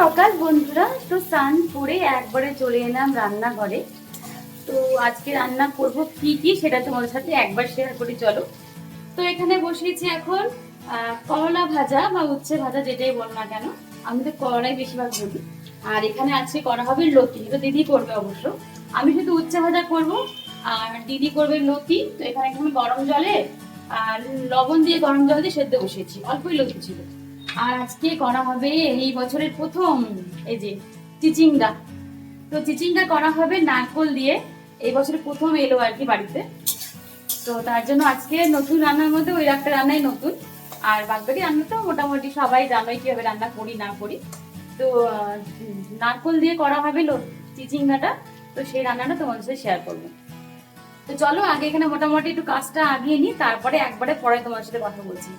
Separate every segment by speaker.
Speaker 1: সকাল বন্ধুরা। তো স্নান করে একবারে চলে এলাম রান্নাঘরে। তো আজকে রান্না করব কি কি সেটা তোমাদের সাথে একবার শেয়ার করি, চলো। তো এখানে বসিয়েছি এখন করলা ভাজা বা উচ্ছে ভাজা, যেটাই বল না কেন, আমি তো করলাই বেশিরভাগ বলি। আর এখানে আজকে করা হবে লতি, তো দিদি করবে অবশ্য। আমি শুধু উচ্ছে ভাজা করব আর দিদি করবে লতি। তো এখানে এখন গরম জলে আর লবণ দিয়ে গরম জল দিয়ে সেদ্ধ বসিয়েছি, অল্পই লতি ছিল। আর আজকে করা হবে এই বছরের প্রথম এই যে চিচিঙ্গা। তো চিচিঙ্গা করা হবে নারকোল দিয়ে, এই বছরের প্রথম এলো আর কি বাড়িতে। তো তার জন্য আজকে নতুন রান্নার মধ্যে ওই একটা রান্নাই নতুন। আর বাকি রান্না তো মোটামুটি সবাই জানোই কিভাবে রান্না করি না করি। তো নারকোল দিয়ে করা হবে চিচিঙ্গাটা। তো সেই রান্নাটা তোমাদের সাথে শেয়ার করবো। তো চলো আগে এখানে মোটামুটি একটু কাজটা আগিয়ে নিই, তারপরে একবারে পরে তোমার সাথে কথা বলছি।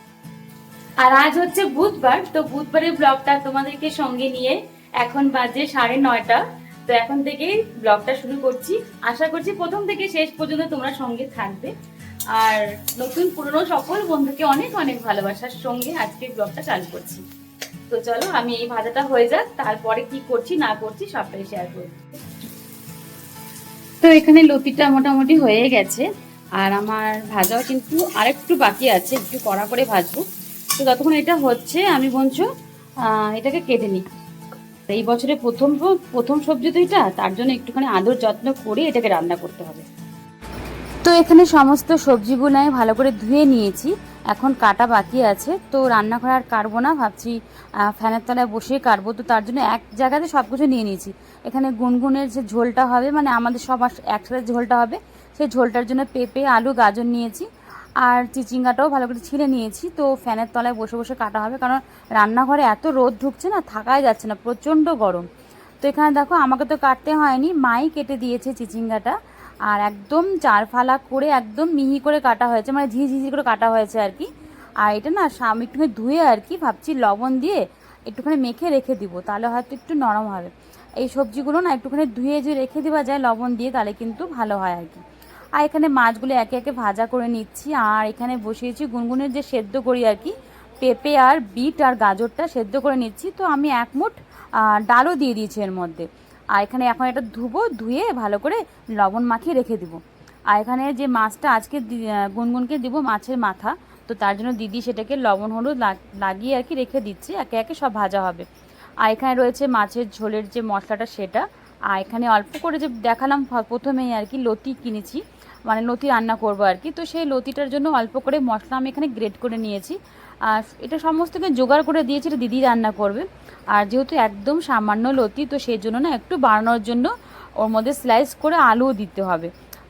Speaker 1: আর আজ হচ্ছে বুধবার, তো বুধবারের ব্লগটা তোমাদেরকে সঙ্গে নিয়ে এখন বাজে 9:30। তো এখন থেকেই ব্লগটা শুরু করছি। আশা করছি প্রথম থেকে শেষ পর্যন্ত তোমরা সঙ্গে থাকবে। আর নতুন পুরনো সকল বন্ধুকে অনেক অনেক ভালোবাসার সঙ্গে আজকে ব্লগটা চালু করছি। তো চলো আমি এই ভাজাটা হয়ে যাক, তারপরে কি করছি না করছি সবটাই শেয়ার করব। তো এখানে লতিটা মোটামুটি হয়ে গেছে, আর আমার ভাজাও কিন্তু আরেকটু বাকি আছে, একটু কড়া করে ভাজবো। তো ততক্ষণ এটা হচ্ছে আমি বলছো এটাকে কেটে নিই। এই বছরে প্রথম প্রথম সবজি তো এটা, তার জন্য একটুখানি আদর যত্ন করে এটাকে রান্না করতে হবে। তো এখানে সমস্ত সবজিগুলো আমি ভালো করে ধুয়ে নিয়েছি, এখন কাটা বাকি আছে। তো রান্না করা আর কাটবো না, ভাবছি ফ্যানের তলায় বসিয়ে কাটবো। তো তার জন্য এক জায়গাতে সব কিছু নিয়ে নিয়েছি। এখানে গুনগুনের যে ঝোলটা হবে, মানে আমাদের সব একসাথে ঝোলটা হবে, সেই ঝোলটার জন্য পেঁপে আলু গাজর নিয়েছি। আর চিচিঙ্গাটাও ভালো করে ছিলে নিয়েছি। তো ফ্যানের তলায় বসে বসে কাটা হবে, কারণ রান্নাঘরে এত রোদ ঢুকছে না, থাকাই যাচ্ছে না, প্রচণ্ড গরম। তো এখানে দেখো আমাকে তো কাটতে হয়নি, মাই কেটে দিয়েছে চিচিঙ্গাটা। আর একদম চার ফালা করে একদম মিহি করে কাটা হয়েছে, মানে ঝিঝি করে কাটা হয়েছে আর কি। আর এটা না আমি একটুখানি ধুয়ে আর কি ভাবছি লবণ দিয়ে একটুখানি মেখে রেখে দিব, তাহলে হয়তো একটু নরম হবে। এই সবজিগুলো না একটুখানি ধুয়ে যে রেখে দেওয়া যায় লবণ দিয়ে, তাহলে কিন্তু ভালো হয় আর কি। আর এখানে মাছগুলো একে একে ভাজা করে নিচ্ছি। আর এখানে বসিয়েছি গুনগুনের যে সেদ্ধ করি আর কি, পেঁপে আর বিট আর গাজরটা সেদ্ধ করে নিচ্ছি। তো আমি এক মুঠ ডালও দিয়ে দিয়েছি এর মধ্যে। আর এখানে এখন এটা ধুয়ে ভালো করে লবণ মাখিয়ে রেখে দিব। আর এখানে যে মাছটা আজকে গুনগুনকে দিব, মাছের মাথা, তো তার জন্য দিদি সেটাকে লবণ হলুদ লাগিয়ে আর কি রেখে দিচ্ছি, একে একে সব ভাজা হবে। আর এখানে রয়েছে মাছের ঝোলের যে মশলাটা সেটা। আর এখানে অল্প করে যে দেখালাম প্রথমেই আর কি লতি কিনেছি, মানে লতি রান্না করবো আর কি। তো সেই লতিটার জন্য অল্প করে মশলা আমি এখানে গ্রেট করে নিয়েছি। আর এটা সমস্তকে জোগাড় করে দিয়েছি, এটা দিদি রান্না করবে। আর যেহেতু একদম সামান্য লতি, তো সেই জন্য না একটু বাড়ানোর জন্য ওর মধ্যে স্লাইস করে আলুও দিতে হবে।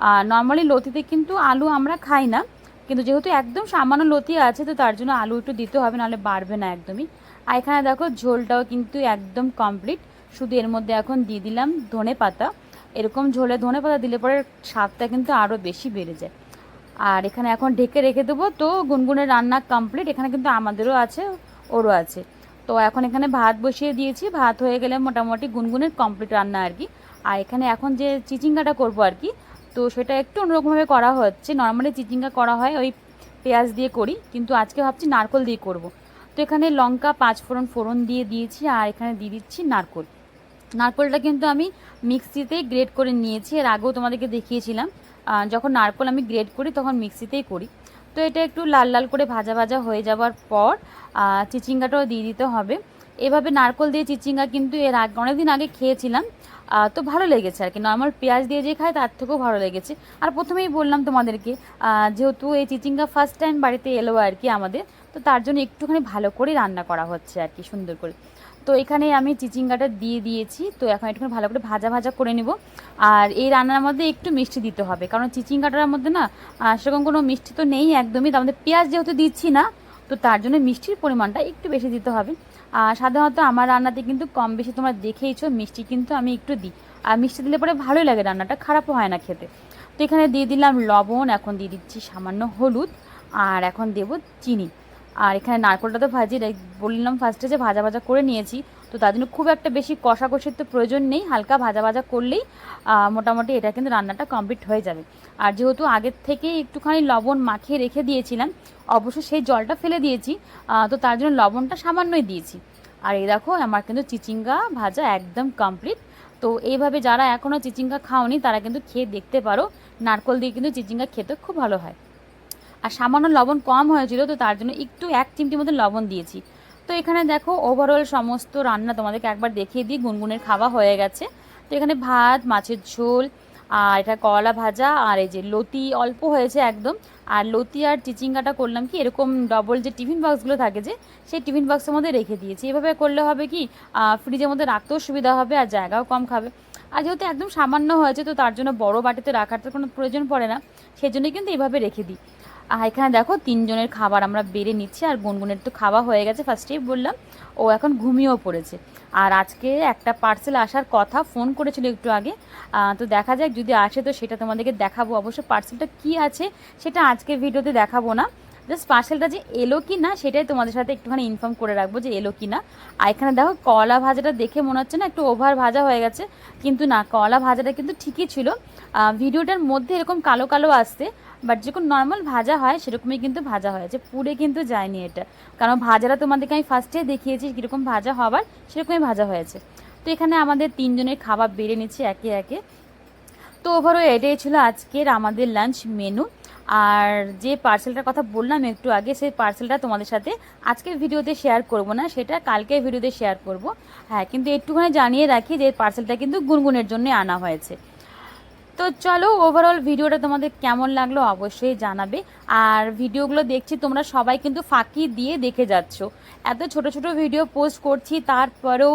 Speaker 1: আর নর্মালি লতিতে কিন্তু আলু আমরা খাই না, কিন্তু যেহেতু একদম সামান্য লতি আছে, তো তার জন্য আলু একটু দিতে হবে, নাহলে বাড়বে না একদমই। আর এখানে দেখো ঝোলটাও কিন্তু একদম কমপ্লিট, শুধু এর মধ্যে এখন দিয়ে দিলাম ধনে পাতা। এরকম ঝোলে ধনে পাতা দিলে পরে স্বাদটা কিন্তু আরও বেশি বেড়ে যায়। আর এখানে এখন ঢেকে রেখে দেবো। তো গুনগুনের রান্না কমপ্লিট, এখানে কিন্তু আমাদেরও আছে ওরও আছে। তো এখন এখানে ভাত বসিয়ে দিয়েছি, ভাত হয়ে গেলে মোটামুটি গুনগুনের কমপ্লিট রান্না আর কি। আর এখানে এখন যে চিচিঙ্গাটা করবো আর কি, তো সেটা একটু অন্যরকমভাবে করা হচ্ছে। নর্মালি চিচিঙ্গা করা হয় ওই পেঁয়াজ দিয়ে করি, কিন্তু আজকে ভাবছি নারকোল দিয়ে করব। তো এখানে লঙ্কা 5 ফোড়ন দিয়ে দিয়েছি, আর এখানে দিয়ে দিচ্ছি নারকোল। নারকোলটা কিন্তু আমি মিক্সিতেই গ্রেট করে নিয়েছি, এর আগেও তোমাদেরকে দেখিয়েছিলাম। যখন নারকোল আমি গ্রেট করি তখন মিক্সিতেই করি। তো এটা একটু লাল লাল করে ভাজা ভাজা হয়ে যাওয়ার পর চিচিঙ্গাটাও দিয়ে দিতে হবে। এভাবে নারকোল দিয়ে চিচিঙ্গা কিন্তু এর আগে অনেকদিন আগে খেয়েছিলাম, তো ভালো লেগেছে আর কি। নর্মাল পেঁয়াজ দিয়ে যে খায় তার থেকেও ভালো লেগেছে। আর প্রথমেই বললাম তোমাদেরকে, যেহেতু এই চিচিঙ্গা ফার্স্ট টাইম বাড়িতে এলো আর কি আমাদের, তো তার জন্য একটুখানি ভালো করে রান্না করা হচ্ছে আর কি, সুন্দর করে। তো এখানে আমি চিচিঙ্গাটা দিয়ে দিয়েছি। তো এখন একটুখানি ভালো করে ভাজা ভাজা করে নিব। আর এই রান্নার মধ্যে একটু মিষ্টি দিতে হবে, কারণ চিচিঙ্গাটার মধ্যে না সেরকম কোনো মিষ্টি তো নেই একদমই। তার মধ্যে পেঁয়াজ যেহেতু দিচ্ছি না, তো তার জন্য মিষ্টির পরিমাণটা একটু বেশি দিতে হবে। আর সাধারণত আমার রান্নাতে কিন্তু কম বেশি তোমরা দেখেইছো, মিষ্টি কিন্তু আমি একটু দিই। আর মিষ্টি দিলে পরে ভালোই লাগে, রান্নাটা খারাপও হয় না খেতে। তো এখানে দিয়ে দিলাম লবণ, এখন দিয়ে দিচ্ছি সামান্য হলুদ, আর এখন দেব চিনি। আর এখানে নারকোলটা তো বললাম ফার্স্টে যে ভাজা ভাজা করে নিয়েছি, তো তার জন্য খুব একটা বেশি কষাকষির তো প্রয়োজন নেই, হালকা ভাজা ভাজা করলেই মোটামুটি এটা কিন্তু রান্নাটা কমপ্লিট হয়ে যাবে। আর যেহেতু আগের থেকেই একটুখানি লবণ মাখিয়ে রেখে দিয়েছিলাম, অবশ্য সেই জলটা ফেলে দিয়েছি, তো তার জন্য লবণটা সামান্যই দিয়েছি। আর এই দেখো আমার কিন্তু চিচিঙ্গা ভাজা একদম কমপ্লিট। তো এইভাবে যারা এখনও চিচিঙ্গা খাওনি তারা কিন্তু খেয়ে দেখতে পারো, নারকোল দিয়ে কিন্তু চিচিঙ্গা খেতে খুব ভালো হয়। আর সামান্য লবণ কম হয়েছিল, তো তার জন্য একটু 1 চিমটি মতো লবণ দিয়েছি। তো এখানে দেখো ওভারঅল সমস্ত রান্না তোমাদেরকে একবার দেখিয়ে দিই। গুনগুনের খাওয়া হয়ে গেছে। তো এখানে ভাত, মাছের ঝোল, আর এটা করলা ভাজা, আর এই যে লতি অল্প হয়েছে একদম। আর লতি আর চিচিঙ্গাটা করলাম কি এরকম ডবল যে টিফিন বক্সগুলো থাকে যে, সেই টিফিন বক্সের মধ্যে রেখে দিয়েছি। এভাবে করলে হবে কি ফ্রিজের মধ্যে রাখতেও সুবিধা হবে আর জায়গাও কম খাবে। আর যেহেতু একদম সামান্য হয়েছে, তো তার জন্য বড় বাটিতে রাখার তো কোনো প্রয়োজন পড়ে না, সেই জন্যই কিন্তু এইভাবে রেখে দিই। এখানে দেখো 3 জনের খাবার আমরা বেড়ে নিচ্ছি। আর গুনগুনের তো খাওয়া হয়ে গেছে, ফার্স্টেই বললাম, ও এখন ঘুমিয়েও পড়েছে। আর আজকে একটা পার্সেল আসার কথা, ফোন করেছিল একটু আগে। তো দেখা যাক যদি আসে তো সেটা তোমাদেরকে দেখাবো। অবশ্য পার্সেলটা কি আছে সেটা আজকে ভিডিওতে দেখাবো না, জাস্ট পার্সেলটা যে এলো কি না সেটাই তোমাদের সাথে একটুখানি ইনফর্ম করে রাখবো যে এলো কি না। আর এখানে দেখো কলা ভাজাটা দেখে মনে হচ্ছে না একটু ওভার ভাজা হয়ে গেছে, কিন্তু না, কলা ভাজাটা কিন্তু ঠিকই ছিল। ভিডিওটার মধ্যে এরকম কালো কালো আসছে, বাট যখন নর্মাল ভাজা হয় সেরকমই কিন্তু ভাজা হয়েছে, পুড়ে কিন্তু যায়নি এটা। কারণ ভাজাটা তোমাদেরকে আমি ফার্স্টে দেখিয়েছি কীরকম ভাজা হবার, সেরকমই ভাজা হয়েছে। তো এখানে আমাদের 3 জনের খাবার বেড়ে নিচ্ছি একে একে। তো ওভারঅল এটাই ছিল আজকের আমাদের লাঞ্চ মেনু। আর যে পার্সেলটার কথা বললাম একটু আগে, সেই পার্সেলটা তোমাদের সাথে আজকের ভিডিওতে শেয়ার করব না, সেটা কালকের ভিডিওতে শেয়ার করব। হ্যাঁ, কিন্তু একটুখানি জানিয়ে রাখি যে পার্সেলটা কিন্তু গুনগুনের জন্য আনা হয়েছে। তো চলো, ওভারঅল ভিডিওটা তোমাদের কেমন লাগলো অবশ্যই জানাবে। আর ভিডিওগুলো দেখছি তোমরা সবাই কিন্তু ফাঁকি দিয়ে দেখে যাচ্ছ। এত ছোট ছোট ভিডিও পোস্ট করছি, তারপরেও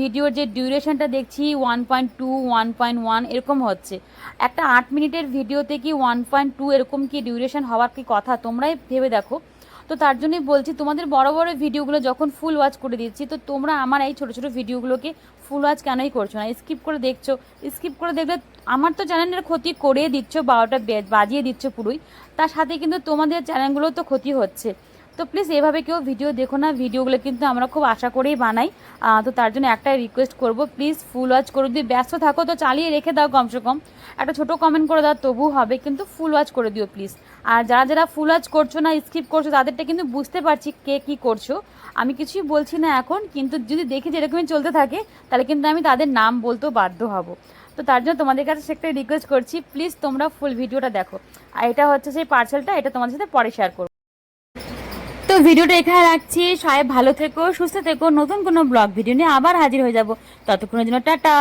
Speaker 1: ভিডিওর যে ডিউরেশনটা দেখছি 1.2, 1.1 এরকম হচ্ছে। একটা 8 মিনিটের ভিডিওতে কি 1.2 এরকম কি ডিউরেশন হওয়ার কি কথা, তোমরাই ভেবে দেখো। তো তার জন্যই বলছি, তোমাদের বড় বড় ভিডিওগুলো যখন ফুল ওয়াচ করে দিচ্ছি, তো তোমরা আমার এই ছোটো ছোটো ভিডিওগুলোকে ফুল ওয়াচ কেনই করছো না, স্কিপ করে দেখছো। স্কিপ করে দেখলে আমার তো চ্যানেলের ক্ষতি করে দিচ্ছ, 12টা বাজিয়ে দিচ্ছ পুরোই, তার সাথে কিন্তু তোমাদের চ্যানেলগুলোও তো ক্ষতি হচ্ছে। তো প্লিজ এভাবে কেউ ভিডিও দেখো না, ভিডিওগুলো কিন্তু আমরা খুব আশা করেই বানাই। তো তার জন্য একটাই রিকোয়েস্ট করব, প্লিজ ফুল ওয়াচ করো। যদি ব্যস্ত থাকো তো চালিয়ে রেখে দাও, কমসে কম একটা ছোটো কমেন্ট করে দাও তবু হবে, কিন্তু ফুল ওয়াচ করে দিও প্লিজ। আর যারা যারা ফুল ওয়াচ করছো না, স্কিপ করছো, তাদেরটা কিন্তু বুঝতে পারছি কে কী করছো, আমি কিছুই বলছি না এখন, কিন্তু যদি দেখি যে এরকমই চলতে থাকে তাহলে কিন্তু আমি তাদের নাম বলতেও বাধ্য হব। তো তার জন্য তোমাদের কাছে একটা রিকোয়েস্ট করছি, প্লিজ তোমরা ফুল ভিডিওটা দেখো। আর এটা হচ্ছে সেই পার্সেলটা, এটা তোমাদের সাথে পরে শেয়ার করবো। তো ভিডিওটা এখানে রাখছি, সবাই ভালো থেকো, সুস্থ থেকো। নতুন কোনো ব্লগ ভিডিও নিয়ে আবার হাজির হয়ে যাব, ততক্ষণের জন্য টাটা।